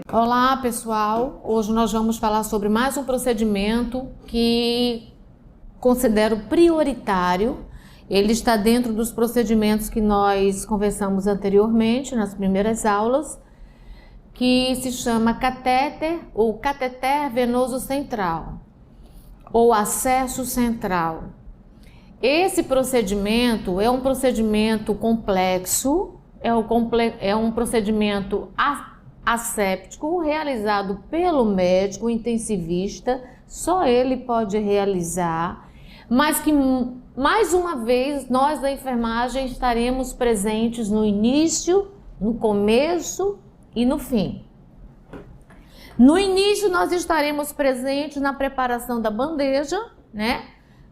Olá pessoal, hoje nós vamos falar sobre mais um procedimento que considero prioritário. Ele está dentro dos procedimentos que nós conversamos anteriormente nas primeiras aulas, que se chama catéter ou cateter venoso central ou acesso central. Esse procedimento é um procedimento complexo, é um procedimento asséptico realizado pelo médico intensivista, só ele pode realizar, mas que mais uma vez nós da enfermagem estaremos presentes no início, no começo e no fim. No início nós estaremos presentes na preparação da bandeja, né?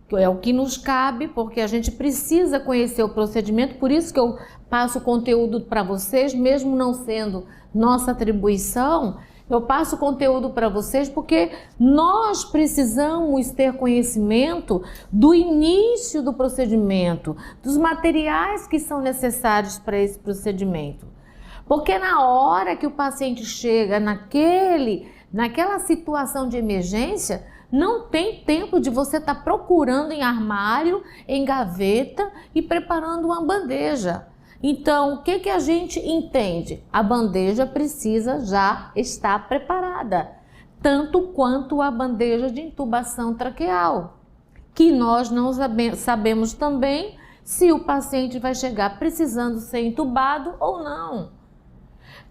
Que é o que nos cabe, porque a gente precisa conhecer o procedimento, por isso que eu passo o conteúdo para vocês, mesmo não sendo nossa atribuição, eu passo o conteúdo para vocês porque nós precisamos ter conhecimento do início do procedimento, dos materiais que são necessários para esse procedimento. Porque na hora que o paciente chega naquela situação de emergência, não tem tempo de você estar procurando em armário, em gaveta e preparando uma bandeja. Então, o que a gente entende? A bandeja precisa já estar preparada, tanto quanto a bandeja de intubação traqueal, que nós não sabemos também se o paciente vai chegar precisando ser intubado ou não.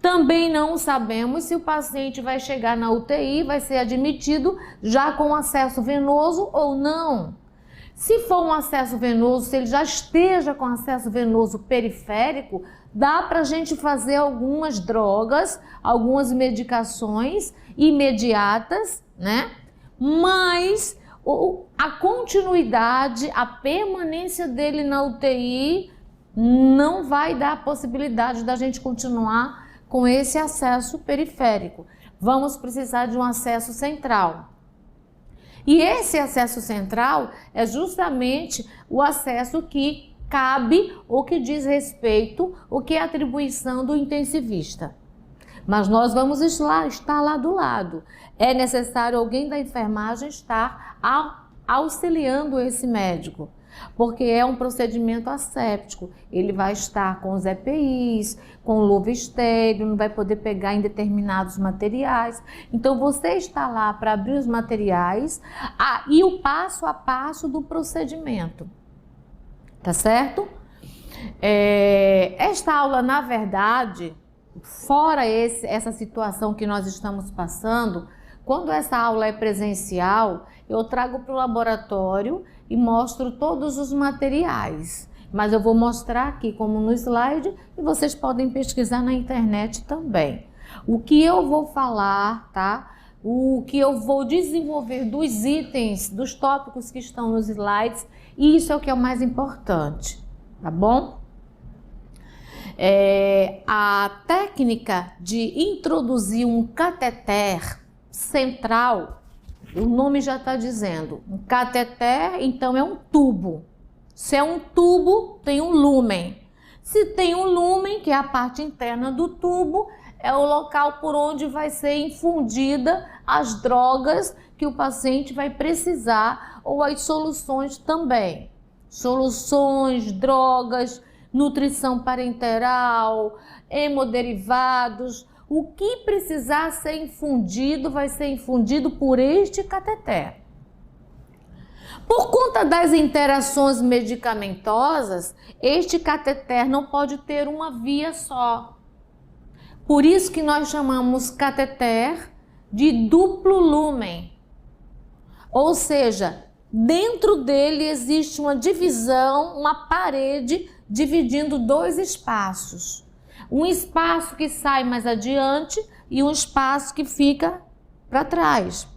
Também não sabemos se o paciente vai chegar na UTI, vai ser admitido já com acesso venoso ou não. Se for um acesso venoso, se ele já esteja com acesso venoso periférico, dá para a gente fazer algumas drogas, algumas medicações imediatas, né? Mas a continuidade, a permanência dele na UTI não vai dar a possibilidade da gente continuar com esse acesso periférico. Vamos precisar de um acesso central. E esse acesso central é justamente o acesso que cabe ou que diz respeito, o que é atribuição do intensivista. Mas nós vamos estar lá do lado. É necessário alguém da enfermagem estar auxiliando esse médico, porque é um procedimento asséptico. Ele vai estar com os EPIs, com luva estéril, não vai poder pegar em determinados materiais. Então você está lá para abrir os materiais e o passo a passo do procedimento, tá certo? Esta aula, na verdade, fora essa situação que nós estamos passando, quando essa aula é presencial, eu trago para o laboratório e mostro todos os materiais. Mas eu vou mostrar aqui como no slide e vocês podem pesquisar na internet também. O que eu vou falar, tá? O que eu vou desenvolver dos itens, dos tópicos que estão nos slides, e isso é o que é o mais importante, tá bom? A técnica de introduzir um cateter central, o nome já está dizendo, um cateter, então é um tubo. Se é um tubo, tem um lúmen. Se tem um lúmen, que é a parte interna do tubo, é o local por onde vai ser infundida as drogas que o paciente vai precisar, ou as soluções também. Soluções, drogas, nutrição parenteral, hemoderivados. O que precisar ser infundido vai ser infundido por este cateter. Por conta das interações medicamentosas, este cateter não pode ter uma via só. Por isso que nós chamamos cateter de duplo lúmen. Ou seja, dentro dele existe uma divisão, uma parede dividindo dois espaços. Um espaço que sai mais adiante e um espaço que fica para trás.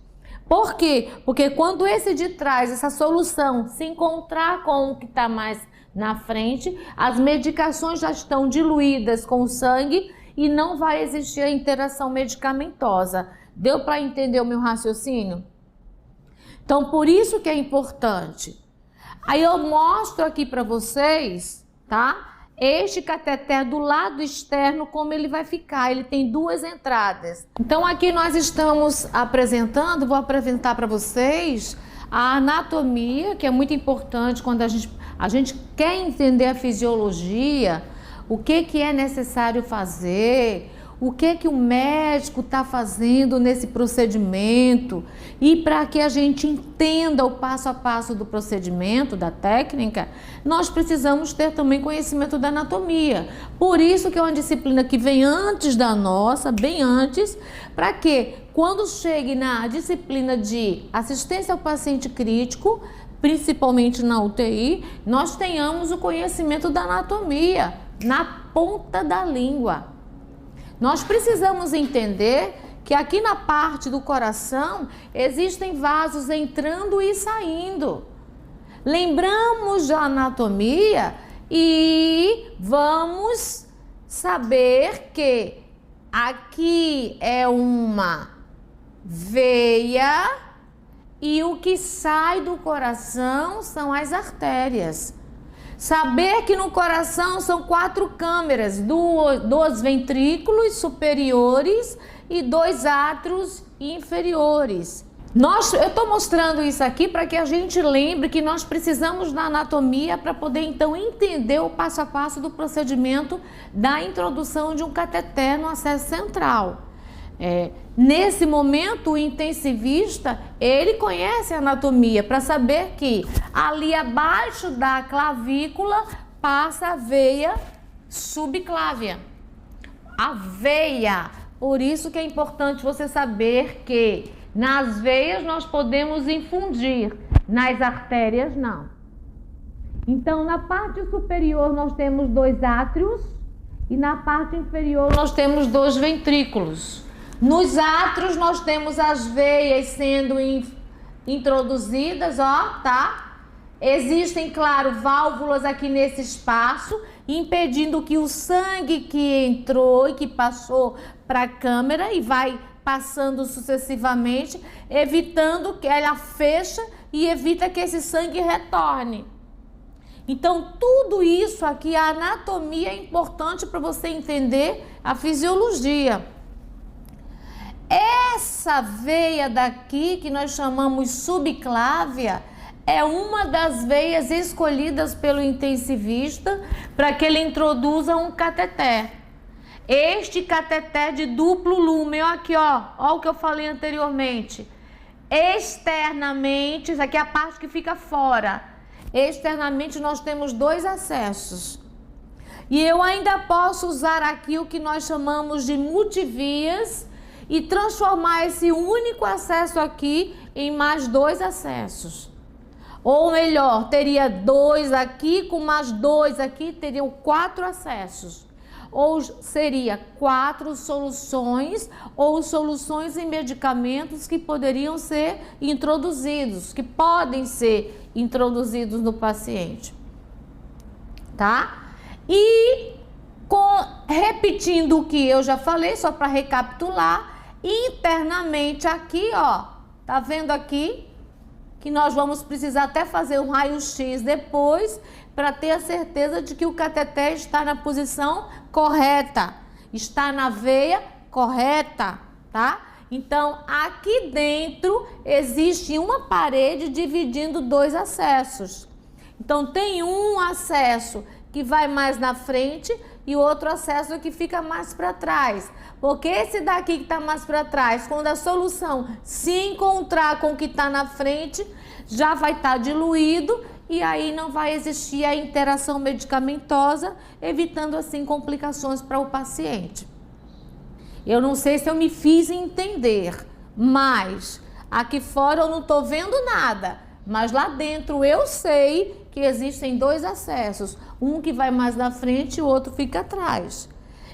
Por quê? Porque quando esse de trás, essa solução, se encontrar com o que está mais na frente, as medicações já estão diluídas com o sangue e não vai existir a interação medicamentosa. Deu para entender o meu raciocínio? Então, por isso que é importante. Aí eu mostro aqui para vocês, tá? Este cateter do lado externo, como ele vai ficar. Ele tem duas entradas. Então, aqui nós estamos apresentando, vou apresentar para vocês a anatomia, que é muito importante quando a gente quer entender a fisiologia, o que é necessário fazer, o que o médico está fazendo nesse procedimento, e para que a gente entenda o passo a passo do procedimento, da técnica, nós precisamos ter também conhecimento da anatomia. Por isso que é uma disciplina que vem antes da nossa, bem antes, para que quando chegue na disciplina de assistência ao paciente crítico, principalmente na UTI, nós tenhamos o conhecimento da anatomia na ponta da língua. Nós precisamos entender que aqui na parte do coração existem vasos entrando e saindo. Lembramos da anatomia e vamos saber que aqui é uma veia e o que sai do coração são as artérias. Saber que no coração são 4 câmeras, dois ventrículos superiores e 2 átrios inferiores. Eu estou mostrando isso aqui para que a gente lembre que nós precisamos da anatomia para poder então entender o passo a passo do procedimento da introdução de um cateter no acesso central. Nesse momento, o intensivista, ele conhece a anatomia para saber que ali abaixo da clavícula passa a veia subclávia. A veia. Por isso que é importante você saber que nas veias nós podemos infundir, nas artérias não. Então, na parte superior nós temos 2 átrios e na parte inferior nós temos 2 ventrículos. Nos átrios nós temos as veias sendo introduzidas, ó, tá? Existem, claro, válvulas aqui nesse espaço, impedindo que o sangue que entrou e que passou para a câmera e vai passando sucessivamente, evitando que ela feche e evita que esse sangue retorne. Então, tudo isso aqui, a anatomia é importante para você entender a fisiologia. Essa veia daqui, que nós chamamos subclávia, é uma das veias escolhidas pelo intensivista para que ele introduza um cateter. Este cateter de duplo lúmen, aqui ó o que eu falei anteriormente. Externamente, isso aqui é a parte que fica fora. Externamente nós temos 2 acessos. E eu ainda posso usar aqui o que nós chamamos de multivias e transformar esse único acesso aqui em mais 2 acessos. Ou melhor, teria 2 aqui com mais 2 aqui, teriam 4 acessos. Ou seria 4 soluções ou soluções em medicamentos que poderiam ser introduzidos, que podem ser introduzidos no paciente. Tá? E repetindo o que eu já falei, só para recapitular, internamente aqui, ó, tá vendo aqui? Que nós vamos precisar até fazer um raio-x depois para ter a certeza de que o cateter está na posição correta, está na veia correta, tá? Então, aqui dentro existe uma parede dividindo 2 acessos. Então, tem um acesso que vai mais na frente e outro acesso que fica mais para trás. Porque esse daqui que está mais para trás, quando a solução se encontrar com o que está na frente, já vai estar diluído e aí não vai existir a interação medicamentosa, evitando assim complicações para o paciente. Eu não sei se eu me fiz entender, mas aqui fora eu não estou vendo nada, mas lá dentro eu sei que existem 2 acessos, um que vai mais na frente e o outro fica atrás.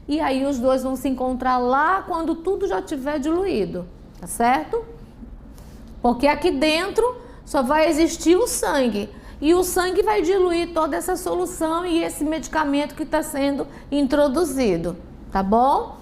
E aí os 2 vão se encontrar lá quando tudo já estiver diluído, tá certo? Porque aqui dentro só vai existir o sangue. E o sangue vai diluir toda essa solução e esse medicamento que está sendo introduzido, tá bom?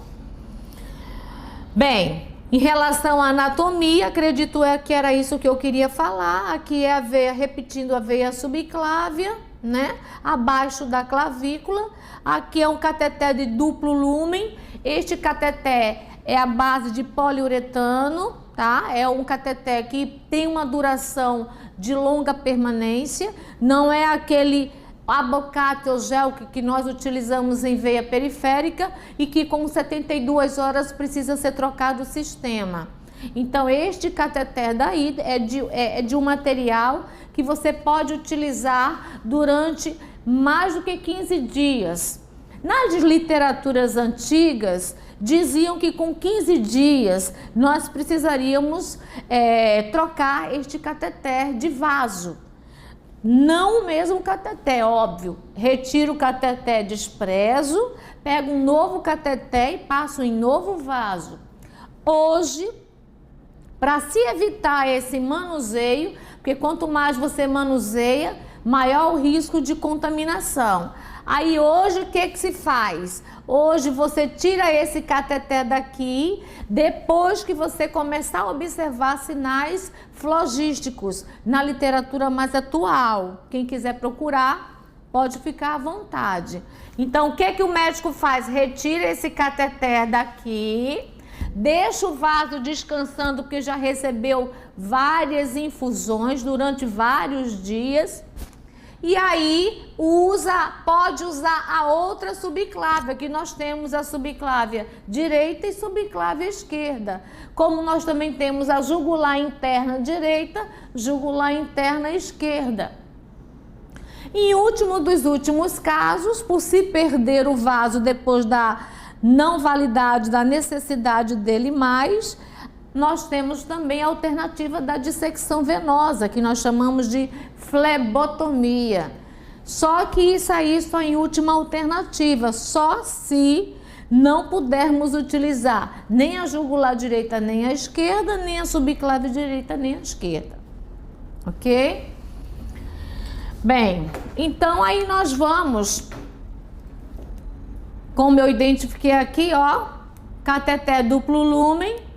Bem, Em relação à anatomia, acredito que era isso que eu queria falar. Aqui é a veia, repetindo, a veia subclávia, né? Abaixo da clavícula. Aqui é um cateter de duplo lúmen. Este cateter é a base de poliuretano, tá? É um cateter que tem uma duração de longa permanência. Não é aquele abocate ou gel que nós utilizamos em veia periférica e que com 72 horas precisa ser trocado o sistema. Então, este cateter daí é de um material que você pode utilizar durante mais do que 15 dias. Nas literaturas antigas, diziam que com 15 dias nós precisaríamos trocar este cateter de vaso. Não o mesmo cateter, óbvio. Retiro o cateter, desprezo, pego um novo cateter e passo em novo vaso. Hoje, para se evitar esse manuseio, porque quanto mais você manuseia, maior o risco de contaminação. Aí hoje o que se faz? Hoje você tira esse cateter daqui, depois que você começar a observar sinais flogísticos na literatura mais atual. Quem quiser procurar, pode ficar à vontade. Então, o que o médico faz? Retira esse cateter daqui, deixa o vaso descansando, porque já recebeu várias infusões durante vários dias. E aí pode usar a outra subclávia, que nós temos a subclávia direita e subclávia esquerda. Como nós também temos a jugular interna direita, jugular interna esquerda. Em último dos últimos casos, por se perder o vaso depois da não validade, da necessidade dele mais, nós temos também a alternativa da dissecção venosa, que nós chamamos de flebotomia. Só que isso aí só em última alternativa, só se não pudermos utilizar nem a jugular direita nem a esquerda, nem a subclávia direita nem a esquerda. Ok? Bem, então aí nós vamos, como eu identifiquei aqui, ó, cateter duplo lúmen.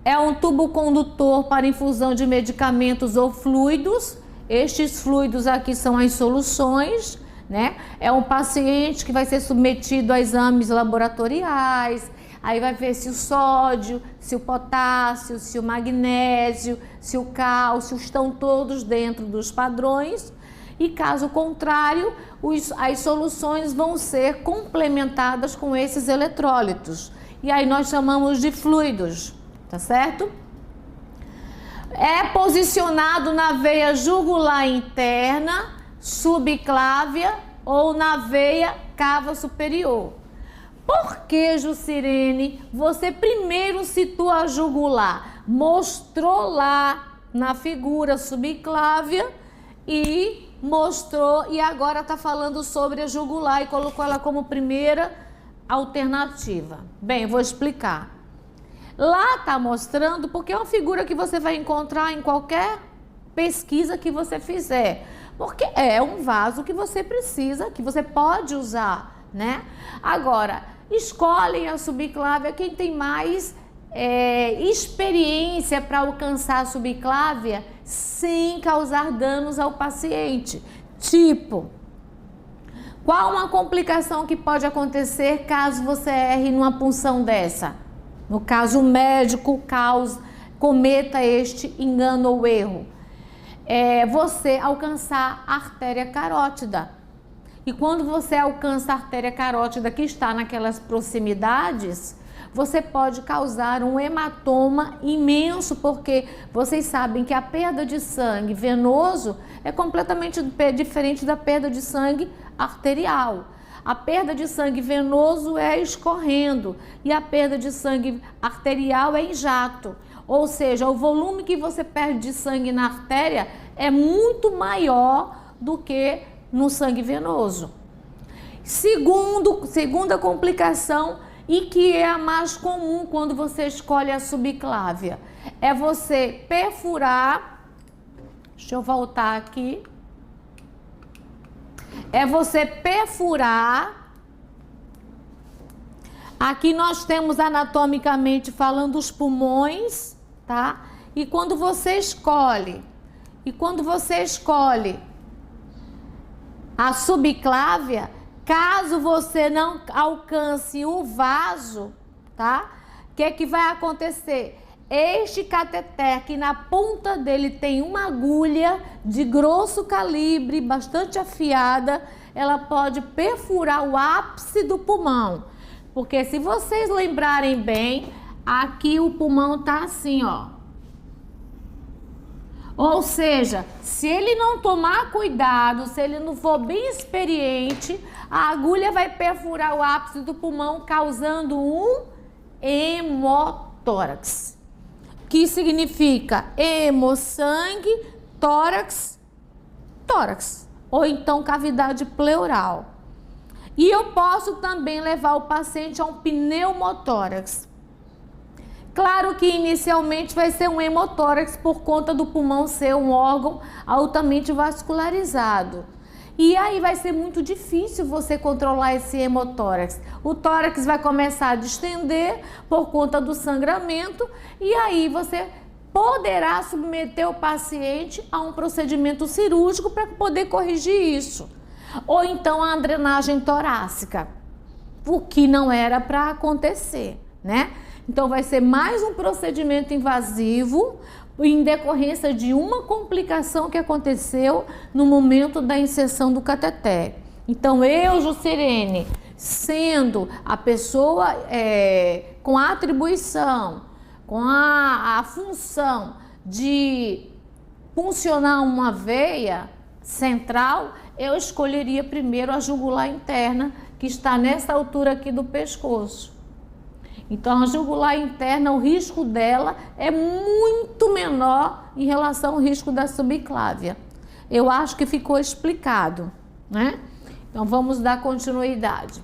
É um tubo condutor para infusão de medicamentos ou fluidos. Estes fluidos aqui são as soluções, né? É um paciente que vai ser submetido a exames laboratoriais. Aí vai ver se o sódio, se o potássio, se o magnésio, se o cálcio estão todos dentro dos padrões. E caso contrário, as soluções vão ser complementadas com esses eletrólitos. E aí nós chamamos de fluidos. Tá certo? É posicionado na veia jugular interna, subclávia ou na veia cava superior. Por que, Jucirene, você primeiro situa a jugular? Mostrou lá na figura subclávia e mostrou, e agora está falando sobre a jugular e colocou ela como primeira alternativa. Bem, vou explicar. Lá está mostrando, porque é uma figura que você vai encontrar em qualquer pesquisa que você fizer. Porque é um vaso que você precisa, que você pode usar, né? Agora, escolhem a subclávia quem tem mais experiência para alcançar a subclávia sem causar danos ao paciente. Tipo, qual uma complicação que pode acontecer caso você erre numa punção dessa? No caso, o médico cometa este engano ou erro. Você alcançar a artéria carótida. E quando você alcança a artéria carótida que está naquelas proximidades, você pode causar um hematoma imenso, porque vocês sabem que a perda de sangue venoso é completamente diferente da perda de sangue arterial. A perda de sangue venoso é escorrendo e a perda de sangue arterial é em jato. Ou seja, o volume que você perde de sangue na artéria é muito maior do que no sangue venoso. Segunda complicação, e que é a mais comum quando você escolhe a subclávia, é você perfurar. Deixa eu voltar aqui. É você perfurar Aqui nós temos anatomicamente falando os pulmões, tá? E quando você escolhe a subclávia, caso você não alcance o vaso, tá? O que é que vai acontecer? Este cateter, que na ponta dele tem uma agulha de grosso calibre, bastante afiada, ela pode perfurar o ápice do pulmão. Porque se vocês lembrarem bem, aqui o pulmão tá assim, ó. Ou seja, se ele não tomar cuidado, se ele não for bem experiente, a agulha vai perfurar o ápice do pulmão, causando um hemotórax. Que significa hemosangue, tórax, ou então cavidade pleural. E eu posso também levar o paciente a um pneumotórax. Claro que inicialmente vai ser um hemotórax por conta do pulmão ser um órgão altamente vascularizado. E aí vai ser muito difícil você controlar esse hemotórax. O tórax vai começar a distender por conta do sangramento e aí você poderá submeter o paciente a um procedimento cirúrgico para poder corrigir isso. Ou então a drenagem torácica, o que não era para acontecer, né? Então vai ser mais um procedimento invasivo em decorrência de uma complicação que aconteceu no momento da inserção do cateter. Então eu, Juscelene, sendo a pessoa com a atribuição, com a função de funcionar uma veia central, eu escolheria primeiro a jugular interna, que está nessa altura aqui do pescoço. Então, a jugular interna, o risco dela é muito menor em relação ao risco da subclávia. Eu acho que ficou explicado, né? Então, vamos dar continuidade.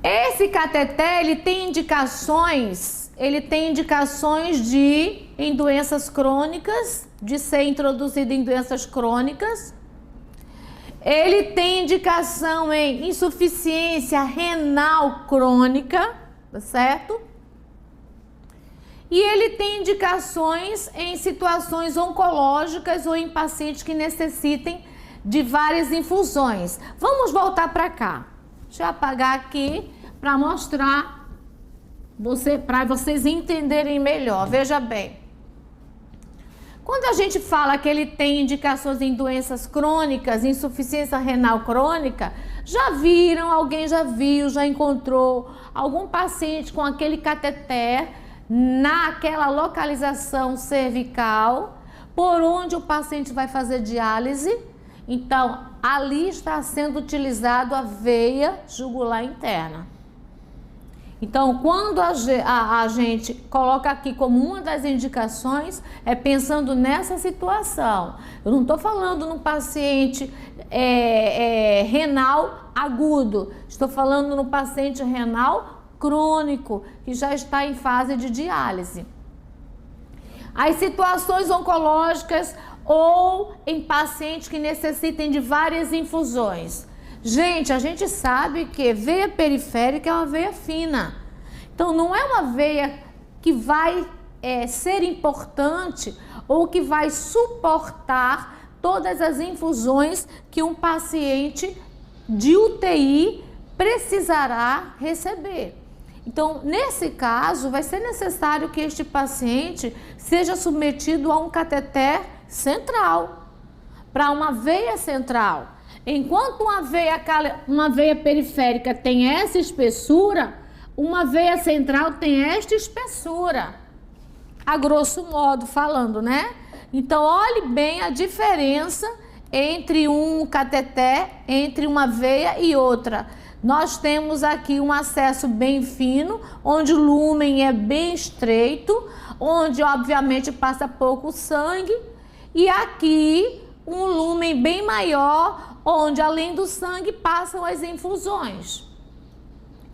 Esse cateter, ele tem indicações em doenças crônicas, de ser introduzido em doenças crônicas. Ele tem indicação em insuficiência renal crônica, tá certo? E ele tem indicações em situações oncológicas ou em pacientes que necessitem de várias infusões. Vamos voltar para cá. Deixa eu apagar aqui para mostrar para vocês entenderem melhor. Veja bem. Quando a gente fala que ele tem indicações em doenças crônicas, insuficiência renal crônica, alguém já viu, já encontrou algum paciente com aquele cateter naquela localização cervical, por onde o paciente vai fazer diálise? Então, ali está sendo utilizado a veia jugular interna. Então, quando a gente coloca aqui como uma das indicações, é pensando nessa situação. Eu não estou falando num paciente renal agudo, estou falando no paciente renal crônico, que já está em fase de diálise. As situações oncológicas ou em pacientes que necessitem de várias infusões. Gente, a gente sabe que veia periférica é uma veia fina. Então, não é uma veia que vai ser importante ou que vai suportar todas as infusões que um paciente de UTI precisará receber. Então, nesse caso, vai ser necessário que este paciente seja submetido a um cateter central, para uma veia central. Enquanto uma veia periférica tem essa espessura, uma veia central tem esta espessura, a grosso modo falando, né? Então, olhe bem a diferença entre um cateter, entre uma veia e outra. Nós temos aqui um acesso bem fino, onde o lúmen é bem estreito, onde obviamente passa pouco sangue, e aqui um lúmen bem maior, onde além do sangue passam as infusões.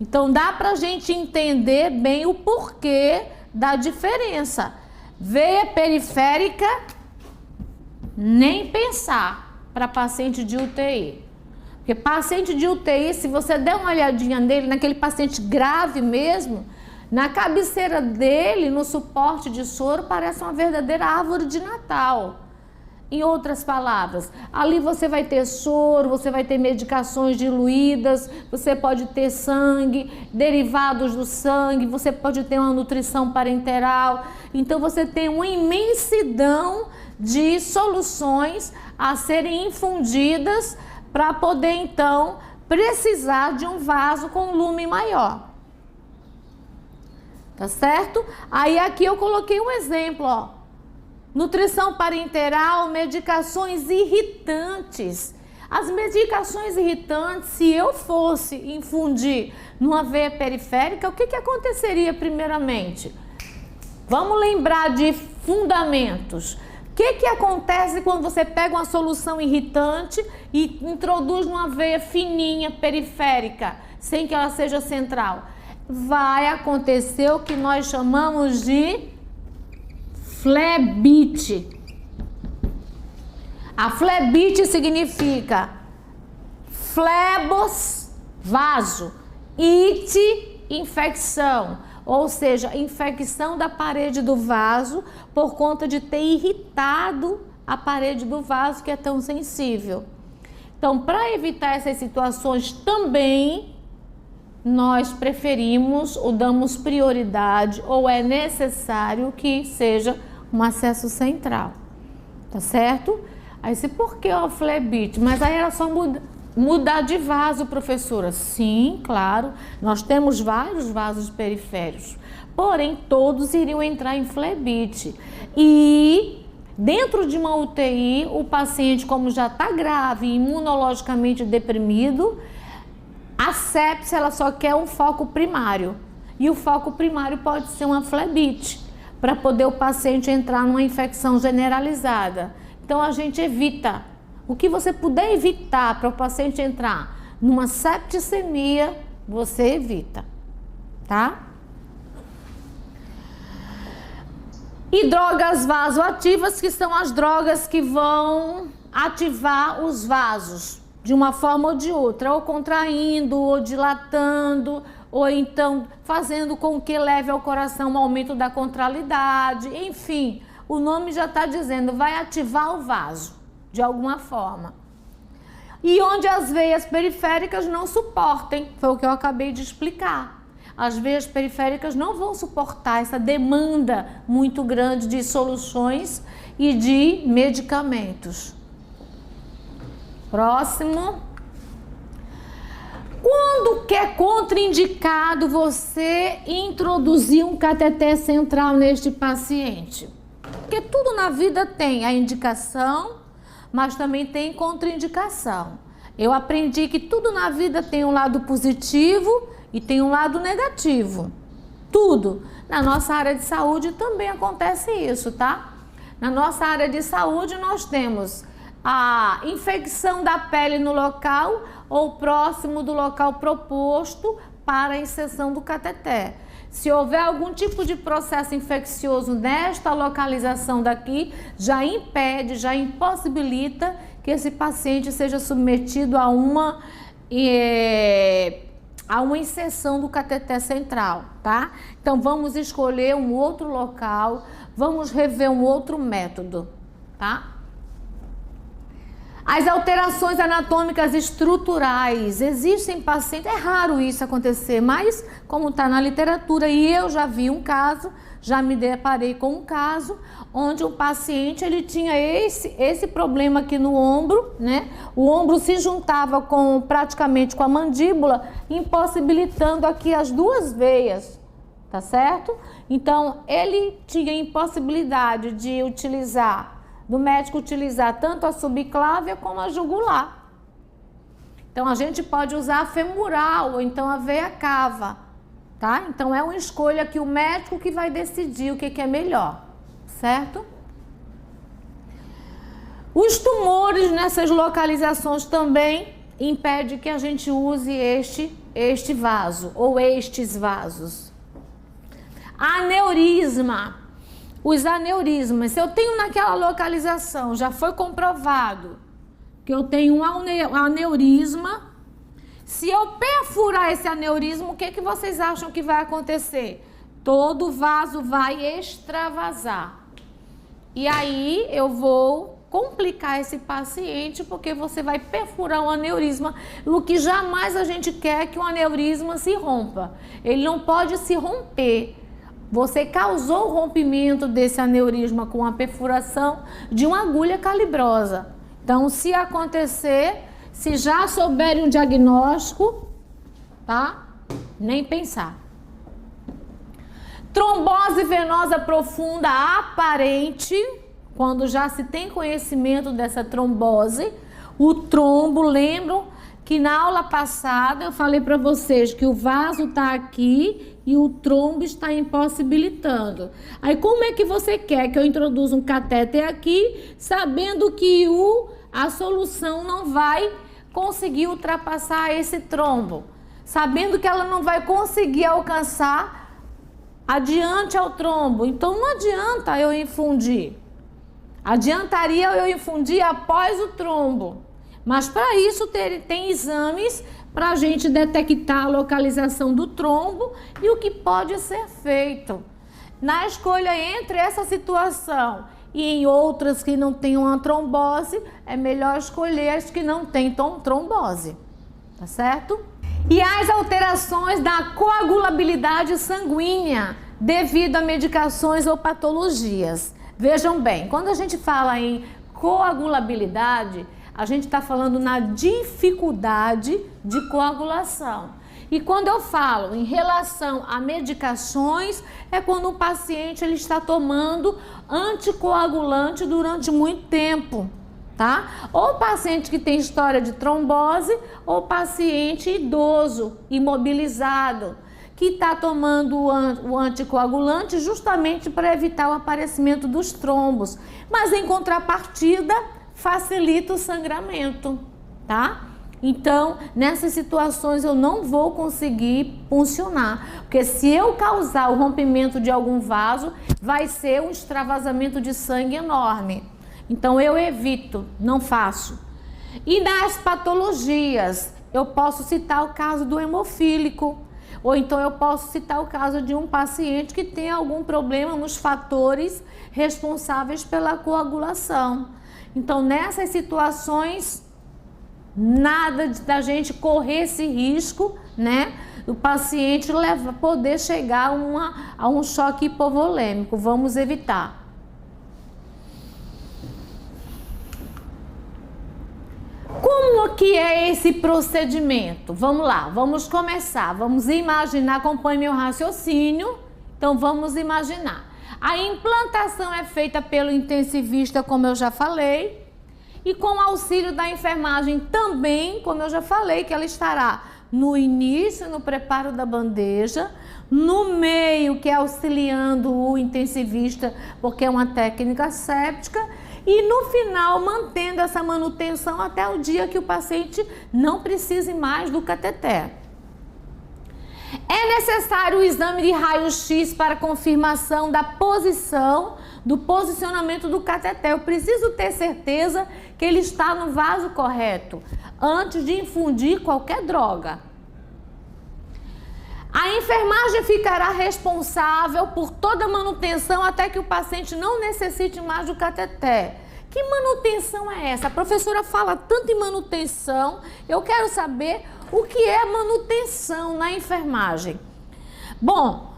Então dá para a gente entender bem o porquê da diferença. Veia periférica, nem pensar para paciente de UTI. Porque paciente de UTI, se você der uma olhadinha nele, naquele paciente grave mesmo, na cabeceira dele, no suporte de soro, parece uma verdadeira árvore de Natal. Em outras palavras, ali você vai ter soro, você vai ter medicações diluídas, você pode ter sangue, derivados do sangue, você pode ter uma nutrição parenteral. Então você tem uma imensidão de soluções a serem infundidas para poder então precisar de um vaso com lume maior. Tá certo? Aí aqui eu coloquei um exemplo, ó. Nutrição parenteral, medicações irritantes. As medicações irritantes, se eu fosse infundir numa veia periférica, o que aconteceria primeiramente? Vamos lembrar de fundamentos. O que acontece quando você pega uma solução irritante e introduz numa veia fininha periférica, sem que ela seja central? Vai acontecer o que nós chamamos de flebite. A flebite significa flebos, vaso, ite, infecção, ou seja, infecção da parede do vaso por conta de ter irritado a parede do vaso que é tão sensível. Então, para evitar essas situações também, nós preferimos ou damos prioridade ou é necessário que seja um acesso central, tá certo? Aí se por que o flebite? Mas aí era só mudar de vaso, professora. Sim, claro, nós temos vários vasos periféricos, porém todos iriam entrar em flebite. E dentro de uma UTI, o paciente, como já está grave, imunologicamente deprimido, a sepse, ela só quer um foco primário. E o foco primário pode ser uma flebite, para poder o paciente entrar numa infecção generalizada. Então a gente evita. O que você puder evitar para o paciente entrar numa septicemia, você evita, tá? E drogas vasoativas, que são as drogas que vão ativar os vasos de uma forma ou de outra, ou contraindo, ou dilatando, ou então fazendo com que leve ao coração um aumento da contralidade, enfim, o nome já está dizendo, vai ativar o vaso, de alguma forma. E onde as veias periféricas não suportem, foi o que eu acabei de explicar. As veias periféricas não vão suportar essa demanda muito grande de soluções e de medicamentos. Próximo. Quando que é contraindicado você introduzir um cateter central neste paciente? Porque tudo na vida tem a indicação, mas também tem contraindicação. Eu aprendi que tudo na vida tem um lado positivo e tem um lado negativo. Tudo. Na nossa área de saúde também acontece isso, tá? Na nossa área de saúde nós temos a infecção da pele no local ou próximo do local proposto para a inserção do cateter. Se houver algum tipo de processo infeccioso nesta localização daqui, já impede, já impossibilita que esse paciente seja submetido a uma inserção do cateter central, tá? Então vamos escolher um outro local, vamos rever um outro método, tá? As alterações anatômicas estruturais, existem pacientes, é raro isso acontecer, mas como está na literatura, e eu já vi um caso, já me deparei com um caso, onde um paciente, ele tinha esse problema aqui no ombro, né? O ombro se juntava praticamente com a mandíbula, impossibilitando aqui as duas veias, tá certo? Então, ele tinha impossibilidade de do médico utilizar tanto a subclávia como a jugular. Então, a gente pode usar a femoral ou então a veia cava, tá? Então, é uma escolha que o médico que vai decidir o que é melhor, certo? Os tumores nessas localizações também impedem que a gente use este vaso ou estes vasos. Aneurisma. Os aneurismas, se eu tenho naquela localização, já foi comprovado que eu tenho um aneurisma. Se eu perfurar esse aneurisma, o que vocês acham que vai acontecer? Todo o vaso vai extravasar. E aí eu vou complicar esse paciente, porque você vai perfurar um aneurisma, o que jamais a gente quer que o aneurisma se rompa. Ele não pode se romper. Você causou o rompimento desse aneurisma com a perfuração de uma agulha calibrosa. Então, se acontecer, se já souberem o diagnóstico, tá? Nem pensar. Trombose venosa profunda aparente, quando já se tem conhecimento dessa trombose, o trombo, lembram que na aula passada eu falei para vocês que o vaso está aqui e o trombo está impossibilitando. Aí como é que você quer que eu introduza um catéter aqui, sabendo que a solução não vai conseguir ultrapassar esse trombo? Sabendo que ela não vai conseguir alcançar adiante ao trombo. Então não adianta eu infundir. Adiantaria eu infundir após o trombo. Mas para isso tem exames para a gente detectar a localização do trombo e o que pode ser feito. Na escolha entre essa situação e em outras que não tenham uma trombose, é melhor escolher as que não têm trombose, tá certo? E as alterações da coagulabilidade sanguínea devido a medicações ou patologias. Vejam bem, quando a gente fala em coagulabilidade, a gente está falando na dificuldade de coagulação. E quando eu falo em relação a medicações, é quando o paciente ele está tomando anticoagulante durante muito tempo, tá? Ou paciente que tem história de trombose, ou paciente idoso, imobilizado, que está tomando o anticoagulante justamente para evitar o aparecimento dos trombos. Mas em contrapartida, facilita o sangramento, tá? Então, nessas situações eu não vou conseguir funcionar, porque se eu causar o rompimento de algum vaso, vai ser um extravasamento de sangue enorme. Então eu evito, não faço. E nas patologias, eu posso citar o caso do hemofílico, ou então eu posso citar o caso de um paciente que tem algum problema nos fatores responsáveis pela coagulação. Então, nessas situações, nada da gente correr esse risco, né? O paciente poder chegar a um choque hipovolêmico. Vamos evitar. Como que é esse procedimento? Vamos lá, vamos começar. Vamos imaginar, acompanhe meu raciocínio. Então, vamos imaginar. A implantação é feita pelo intensivista, como eu já falei, e com auxílio da enfermagem também, como eu já falei, que ela estará no início, no preparo da bandeja, no meio, que é auxiliando o intensivista, porque é uma técnica séptica, e no final, mantendo essa manutenção até o dia que o paciente não precise mais do cateter. É necessário o exame de raio-x para confirmação da do posicionamento do cateter. Eu preciso ter certeza que ele está no vaso correto antes de infundir qualquer droga. A enfermagem ficará responsável por toda a manutenção até que o paciente não necessite mais do cateter. Que manutenção é essa? A professora fala tanto em manutenção, eu quero saber o que é manutenção na enfermagem. Bom,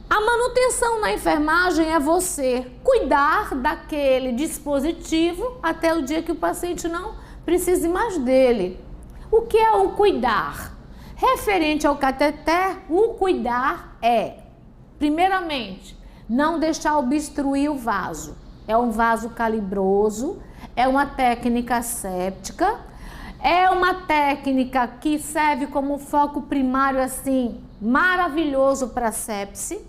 a manutenção na enfermagem é você cuidar daquele dispositivo até o dia que o paciente não precise mais dele. O que é o cuidar? Referente ao cateter, o cuidar é, primeiramente, não deixar obstruir o vaso. É um vaso calibroso, é uma técnica séptica, é uma técnica que serve como foco primário, assim, maravilhoso para sepse,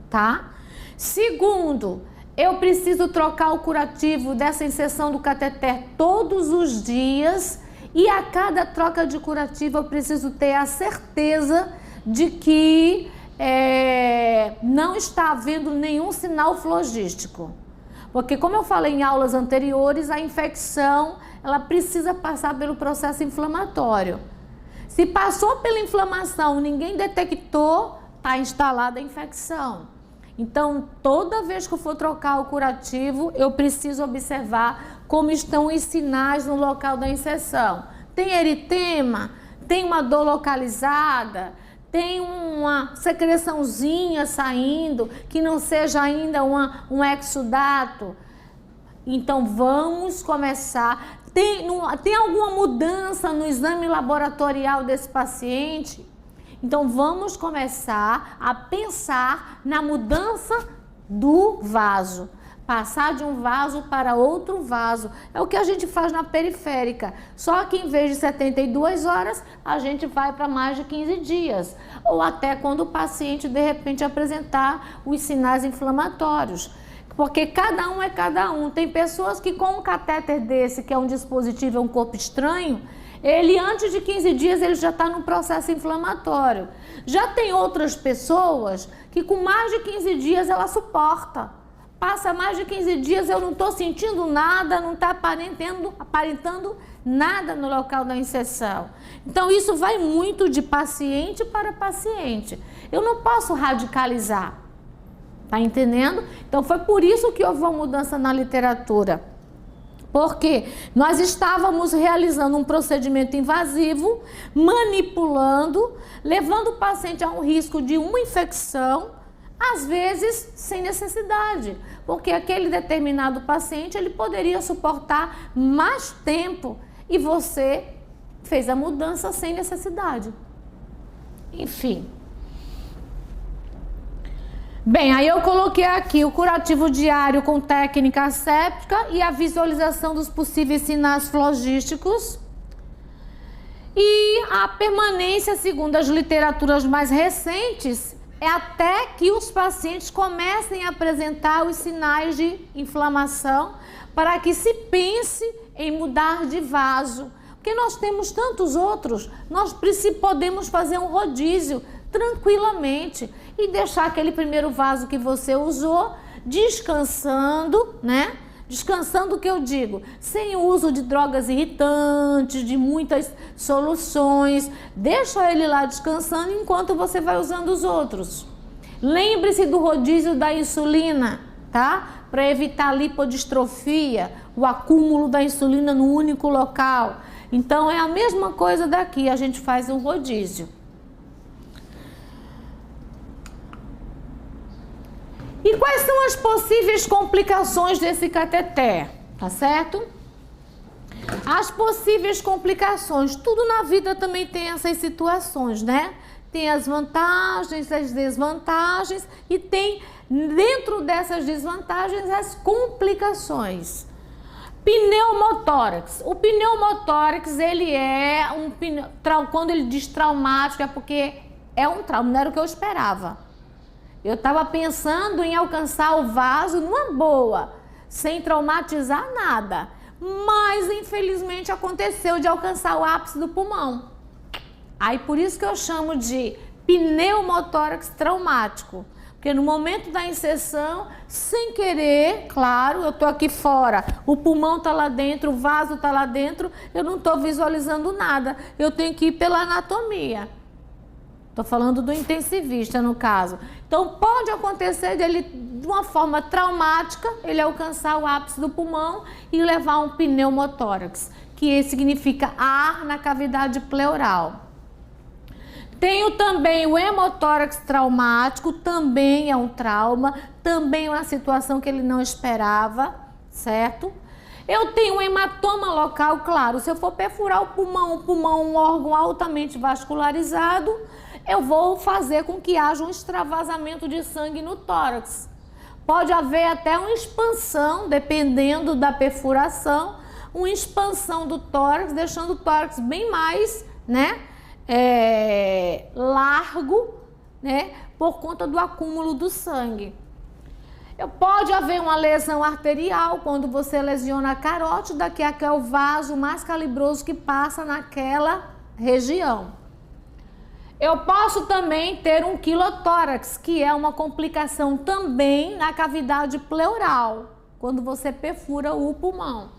tá? Segundo, eu preciso trocar o curativo dessa inserção do cateter todos os dias e a cada troca de curativo eu preciso ter a certeza de que não está havendo nenhum sinal flogístico. Porque, como eu falei em aulas anteriores, a infecção, ela precisa passar pelo processo inflamatório. Se passou pela inflamação, ninguém detectou, está instalada a infecção. Então, toda vez que eu for trocar o curativo, eu preciso observar como estão os sinais no local da inserção. Tem eritema? Tem uma dor localizada? Tem uma secreçãozinha saindo, que não seja ainda um exudato? Então, vamos começar. Tem alguma mudança no exame laboratorial desse paciente? Então, vamos começar a pensar na mudança do vaso. Passar de um vaso para outro vaso. É o que a gente faz na periférica. Só que em vez de 72 horas, a gente vai para mais de 15 dias. Ou até quando o paciente, de repente, apresentar os sinais inflamatórios. Porque cada um é cada um. Tem pessoas que com um catéter desse, que é um dispositivo, é um corpo estranho, ele antes de 15 dias ele já está no processo inflamatório. Já tem outras pessoas que com mais de 15 dias ela suporta. Passa mais de 15 dias, eu não estou sentindo nada, não está aparentando nada no local da inserção. Então, isso vai muito de paciente para paciente. Eu não posso radicalizar, tá entendendo? Então, foi por isso que houve uma mudança na literatura. Porque nós estávamos realizando um procedimento invasivo, manipulando, levando o paciente a um risco de uma infecção, às vezes sem necessidade, porque aquele determinado paciente ele poderia suportar mais tempo e você fez a mudança sem necessidade. Enfim. Bem, aí eu coloquei aqui o curativo diário com técnica asséptica e a visualização dos possíveis sinais flogísticos. E a permanência, segundo as literaturas mais recentes, é até que os pacientes comecem a apresentar os sinais de inflamação para que se pense em mudar de vaso. Porque nós temos tantos outros, nós podemos fazer um rodízio tranquilamente e deixar aquele primeiro vaso que você usou descansando, né? Descansando o que eu digo, sem o uso de drogas irritantes, de muitas soluções. Deixa ele lá descansando enquanto você vai usando os outros. Lembre-se do rodízio da insulina, tá? Para evitar a lipodistrofia, o acúmulo da insulina no único local. Então é a mesma coisa daqui, a gente faz um rodízio. E quais são as possíveis complicações desse cateter, tá certo? As possíveis complicações, tudo na vida também tem essas situações, né? Tem as vantagens, as desvantagens e tem dentro dessas desvantagens as complicações. Pneumotórax. O pneumotórax, ele é quando ele diz traumático é porque é um trauma, não era o que eu esperava. Eu estava pensando em alcançar o vaso numa boa, sem traumatizar nada. Mas, infelizmente, aconteceu de alcançar o ápice do pulmão. Aí, por isso que eu chamo de pneumotórax traumático. Porque no momento da inserção, sem querer, claro, eu estou aqui fora, o pulmão está lá dentro, o vaso está lá dentro, eu não estou visualizando nada. Eu tenho que ir pela anatomia. Estou falando do intensivista, no caso. Então, pode acontecer dele, de uma forma traumática, ele alcançar o ápice do pulmão e levar um pneumotórax, que significa ar na cavidade pleural. Tenho também o hemotórax traumático, também é um trauma, também é uma situação que ele não esperava, certo? Eu tenho um hematoma local, claro, se eu for perfurar o pulmão é um órgão altamente vascularizado, eu vou fazer com que haja um extravasamento de sangue no tórax. Pode haver até uma expansão, dependendo da perfuração, uma expansão do tórax, deixando o tórax bem mais, né, largo, né, por conta do acúmulo do sangue. Pode haver uma lesão arterial quando você lesiona a carótida, que é o vaso mais calibroso que passa naquela região. Eu posso também ter um quilotórax, que é uma complicação também na cavidade pleural, quando você perfura o pulmão.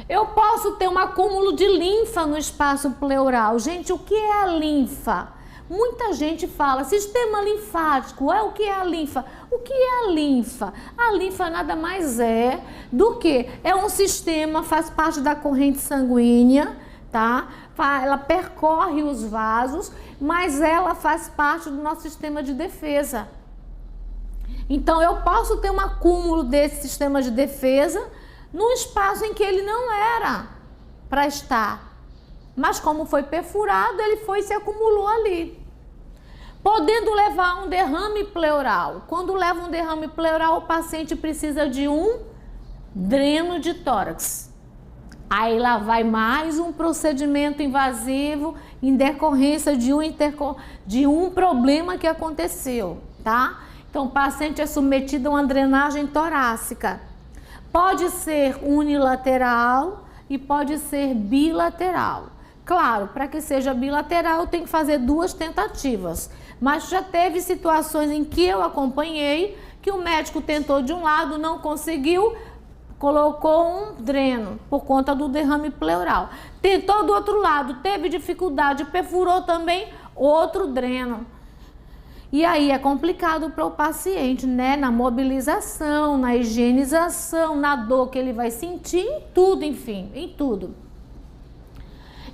Eu posso ter um acúmulo de linfa no espaço pleural. Gente, o que é a linfa? Muita gente fala, sistema linfático, o que é a linfa? O que é a linfa? A linfa nada mais é do que é um sistema, faz parte da corrente sanguínea, tá? Ela percorre os vasos, mas ela faz parte do nosso sistema de defesa. Então eu posso ter um acúmulo desse sistema de defesa num espaço em que ele não era para estar. Mas como foi perfurado, ele foi e se acumulou ali. Podendo levar a um derrame pleural. Quando leva um derrame pleural, o paciente precisa de um dreno de tórax. Aí lá vai mais um procedimento invasivo em decorrência de um problema que aconteceu, tá? Então o paciente é submetido a uma drenagem torácica. Pode ser unilateral e pode ser bilateral. Claro, para que seja bilateral tem que fazer 2 tentativas, mas já teve situações em que eu acompanhei que o médico tentou de um lado, não conseguiu, colocou um dreno por conta do derrame pleural. Tentou do outro lado, teve dificuldade, perfurou também, outro dreno. E aí é complicado para o paciente, né? Na mobilização, na higienização, na dor que ele vai sentir, em tudo, enfim, em tudo.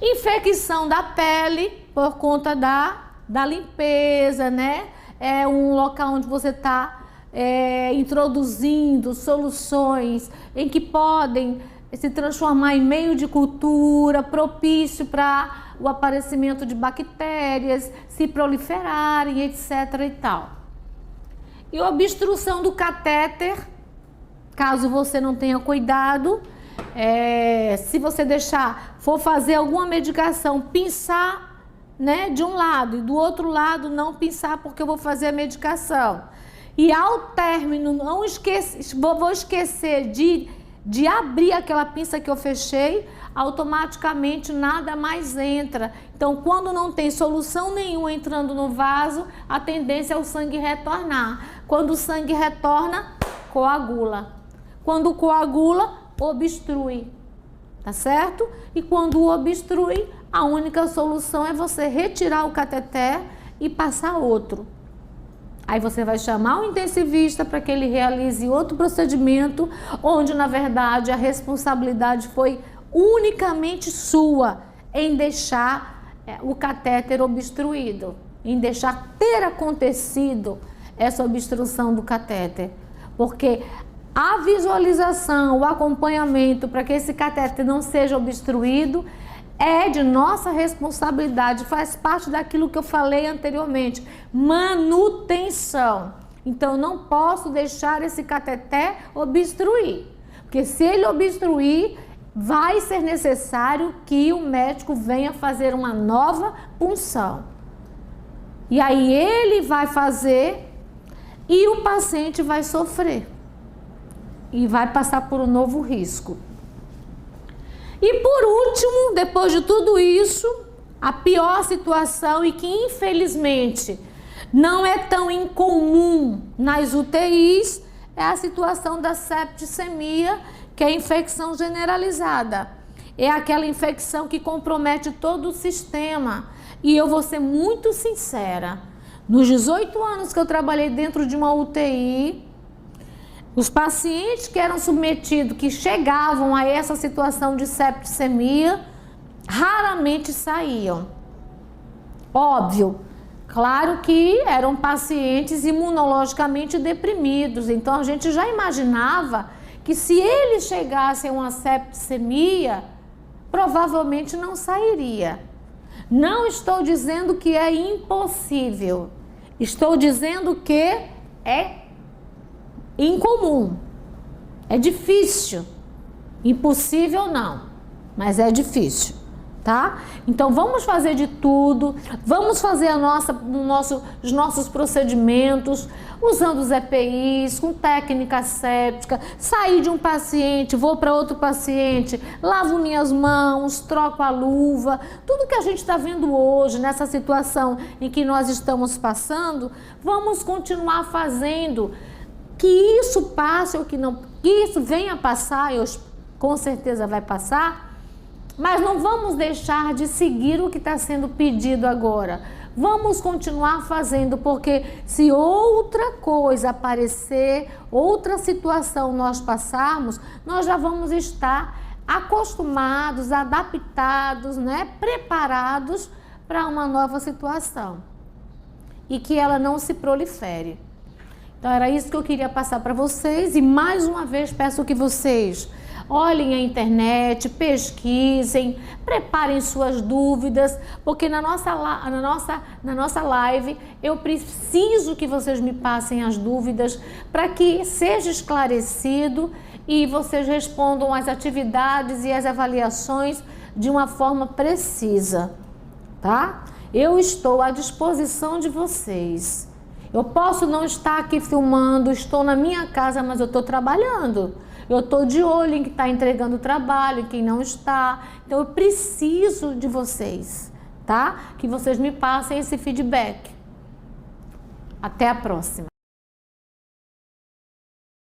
Infecção da pele por conta da limpeza, né? É um local onde você está introduzindo soluções em que podem se transformar em meio de cultura, propício para o aparecimento de bactérias, se proliferarem, etc. e tal. E obstrução do catéter, caso você não tenha cuidado, se você for fazer alguma medicação, pinçar, né, de um lado e do outro lado não pinçar porque eu vou fazer a medicação. E ao término, vou esquecer de abrir aquela pinça que eu fechei, automaticamente nada mais entra. Então, quando não tem solução nenhuma entrando no vaso, a tendência é o sangue retornar. Quando o sangue retorna, coagula. Quando coagula, obstrui, tá certo? E quando obstrui, a única solução é você retirar o cateter e passar outro. Aí você vai chamar o intensivista para que ele realize outro procedimento, onde na verdade a responsabilidade foi unicamente sua em deixar o catéter obstruído, em deixar ter acontecido essa obstrução do catéter, porque a visualização, o acompanhamento para que esse catéter não seja obstruído é de nossa responsabilidade, faz parte daquilo que eu falei anteriormente, manutenção. Então, eu não posso deixar esse cateter obstruir, porque se ele obstruir, vai ser necessário que o médico venha fazer uma nova punção. E aí ele vai fazer e o paciente vai sofrer e vai passar por um novo risco. E por último, depois de tudo isso, a pior situação e que infelizmente não é tão incomum nas UTIs é a situação da septicemia, que é a infecção generalizada. É aquela infecção que compromete todo o sistema. E eu vou ser muito sincera, nos 18 anos que eu trabalhei dentro de uma UTI, os pacientes que eram submetidos, que chegavam a essa situação de septicemia, raramente saíam. Óbvio, claro que eram pacientes imunologicamente deprimidos, então a gente já imaginava que se eles chegassem a uma septicemia, provavelmente não sairia. Não estou dizendo que é impossível, estou dizendo que é incomum, é difícil, impossível não, mas é difícil, tá? Então vamos fazer de tudo, vamos fazer os nossos procedimentos, usando os EPIs, com técnica séptica, sair de um paciente, vou para outro paciente, lavo minhas mãos, troco a luva, tudo que a gente está vendo hoje nessa situação em que nós estamos passando, vamos continuar fazendo. Que isso passe ou que não que isso venha passar, com certeza vai passar, mas não vamos deixar de seguir o que está sendo pedido agora. Vamos continuar fazendo, porque se outra coisa aparecer, outra situação nós passarmos, nós já vamos estar acostumados, adaptados, né, preparados para uma nova situação e que ela não se prolifere. Então era isso que eu queria passar para vocês, e mais uma vez peço que vocês olhem a internet, pesquisem, preparem suas dúvidas, porque na nossa live eu preciso que vocês me passem as dúvidas para que seja esclarecido e vocês respondam as atividades e as avaliações de uma forma precisa, tá? Eu estou à disposição de vocês. Eu posso não estar aqui filmando, estou na minha casa, mas eu estou trabalhando. Eu estou de olho em quem está entregando o trabalho, em quem não está. Então eu preciso de vocês, tá? Que vocês me passem esse feedback. Até a próxima.